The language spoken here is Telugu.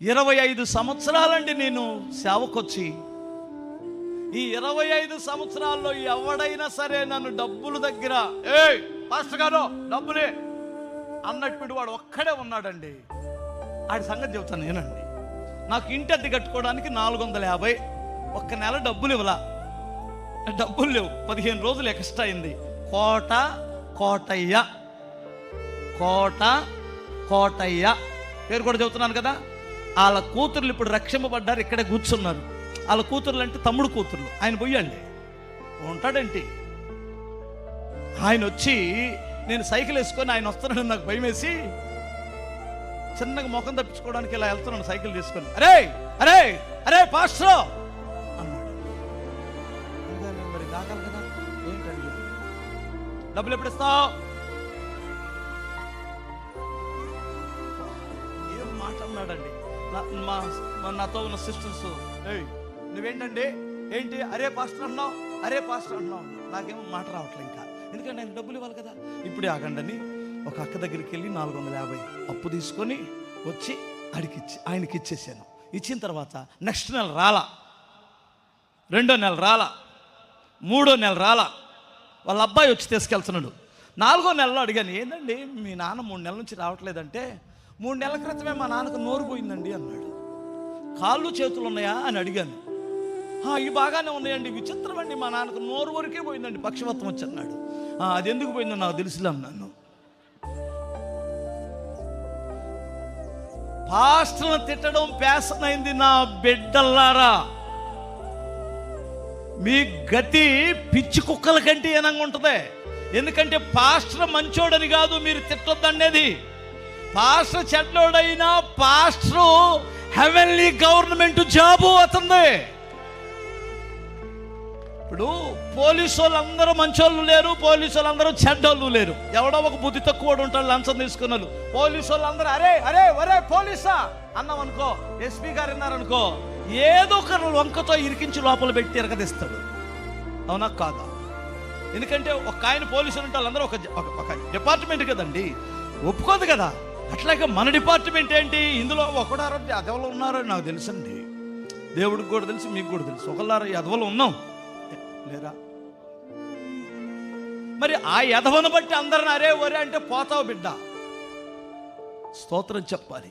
25 సంవత్సరాలండి నేను సేవకొచ్చి. ఈ 25 సంవత్సరాల్లో ఎవడైనా సరే నన్ను డబ్బుల దగ్గర పాస్టర్ గారు డబ్బులే అన్నట్టు వాడు ఒక్కడే ఉన్నాడండి. ఆడి సంగతి చెబుతాను నేనండి. నాకు ఇంటి అద్దె కట్టుకోవడానికి 450, ఒక్క నెల డబ్బులు ఇవ్వలా, డబ్బులు లేవు. 15 రోజులు ఎక్స్ట్రా అయింది. కోటయ్య పేరు కూడా చెబుతున్నాను కదా. వాళ్ళ కూతుర్లు ఇప్పుడు రక్షింపబడ్డారు, ఇక్కడే కూర్చున్నారు. వాళ్ళ కూతుర్లు అంటే తమ్ముడు కూతుర్లు. ఆయన పోయండి ఉంటాడేంటి. ఆయన వచ్చి నేను సైకిల్ వేసుకొని ఆయన వస్తున్నాడు, నాకు భయం వేసి చిన్నగా ముఖం తప్పించుకోవడానికి ఇలా వెళ్తున్నాను సైకిల్ తీసుకొని. అరే అరే అరే పాస్టర్ అన్నాడు. మరి దాకాలి కదా, ఏంటండి డబ్బులు ఎప్పుడు ఇస్తావు? ఏం మాట్లాడినాడండి. నాతో ఉన్న సిస్టర్స్, నువ్వేంటండి ఏంటి అరే పాస్టర్ అన్నావు, అరే పాస్టర్ అన్నావు. నాకేమో మాట రావట్లే ఇంకా, ఎందుకంటే ఆయన డబ్బులు ఇవ్వాలి కదా. ఇప్పుడే ఆగండి. ఒక అక్క దగ్గరికి వెళ్ళి 450 అప్పు తీసుకొని వచ్చి ఆయనకి ఇచ్చేసాను. ఇచ్చిన తర్వాత నెక్స్ట్ నెల రాలా, 2వ నెల రాలా, 3వ నెల రాలా. వాళ్ళ అబ్బాయి వచ్చి తీసుకెళ్తున్నాడు. 4వ నెలలో అడిగాను, ఏందండి మీ నాన్న 3 నెలల నుంచి రావట్లేదంటే, 3 నెలల క్రితమే మా నాన్నకు నోరు పోయిందండి అన్నాడు. కాళ్ళు చేతులు ఉన్నాయా అని అడిగాను. ఇవి బాగానే ఉన్నాయండి, విచిత్రం అండి, మా నాన్నకు నోరు వరకే పోయిందండి, పక్షవాతం వచ్చి అన్నాడు. అది ఎందుకు పోయిందో నాకు తెలుసులే అన్నాను. పాస్టర్ను తిట్టడం ప్యాషన్ అయింది. నా బిడ్డల్లారా, మీ గతి పిచ్చి కుక్కల కంటే ఏనంగా ఉంటుంది. ఎందుకంటే పాస్టర్ మంచోడని కాదు మీరు తిట్టొద్దనేది. పాస్టర్ చెడ్డోడైనా పాస్టర్ హెవెన్లీ గవర్నమెంట్ జాబు అవుతుంది. ఇప్పుడు పోలీసు వాళ్ళందరూ మంచోళ్ళు లేరు, పోలీసు వాళ్ళందరూ చెడ్డోళ్ళు లేరు. ఎవడో ఒక బుద్ధి తక్కువ ఉంటాడు లంచం తీసుకున్నారు. పోలీసు వాళ్ళందరూ అరే అరే ఒరే పోలీసా అన్నాం అనుకో, ఎస్పీ గారు అన్నారనుకో, ఏదో ఒక వంకతో ఇరికించి లోపల పెట్టి ఎరగదీస్తాడు. అవునా కాదా? ఎందుకంటే ఒక ఆయన పోలీసులు ఉంటే వాళ్ళందరూ ఒక డిపార్ట్మెంట్ కదండి, ఒప్పుకోదు కదా. అట్లాగే మన డిపార్ట్మెంట్ ఏంటి, ఇందులో ఒకడారో అదవలు ఉన్నారో నాకు తెలుసండి, దేవుడికి కూడా తెలుసు, మీకు కూడా తెలుసు. ఒకళ్ళారో అదవలు ఉన్నాం లేరా? మరి ఆ యదవను బట్టి అందరిని అరే ఒరే అంటే పోతావు బిడ్డ. స్తోత్రం చెప్పాలి.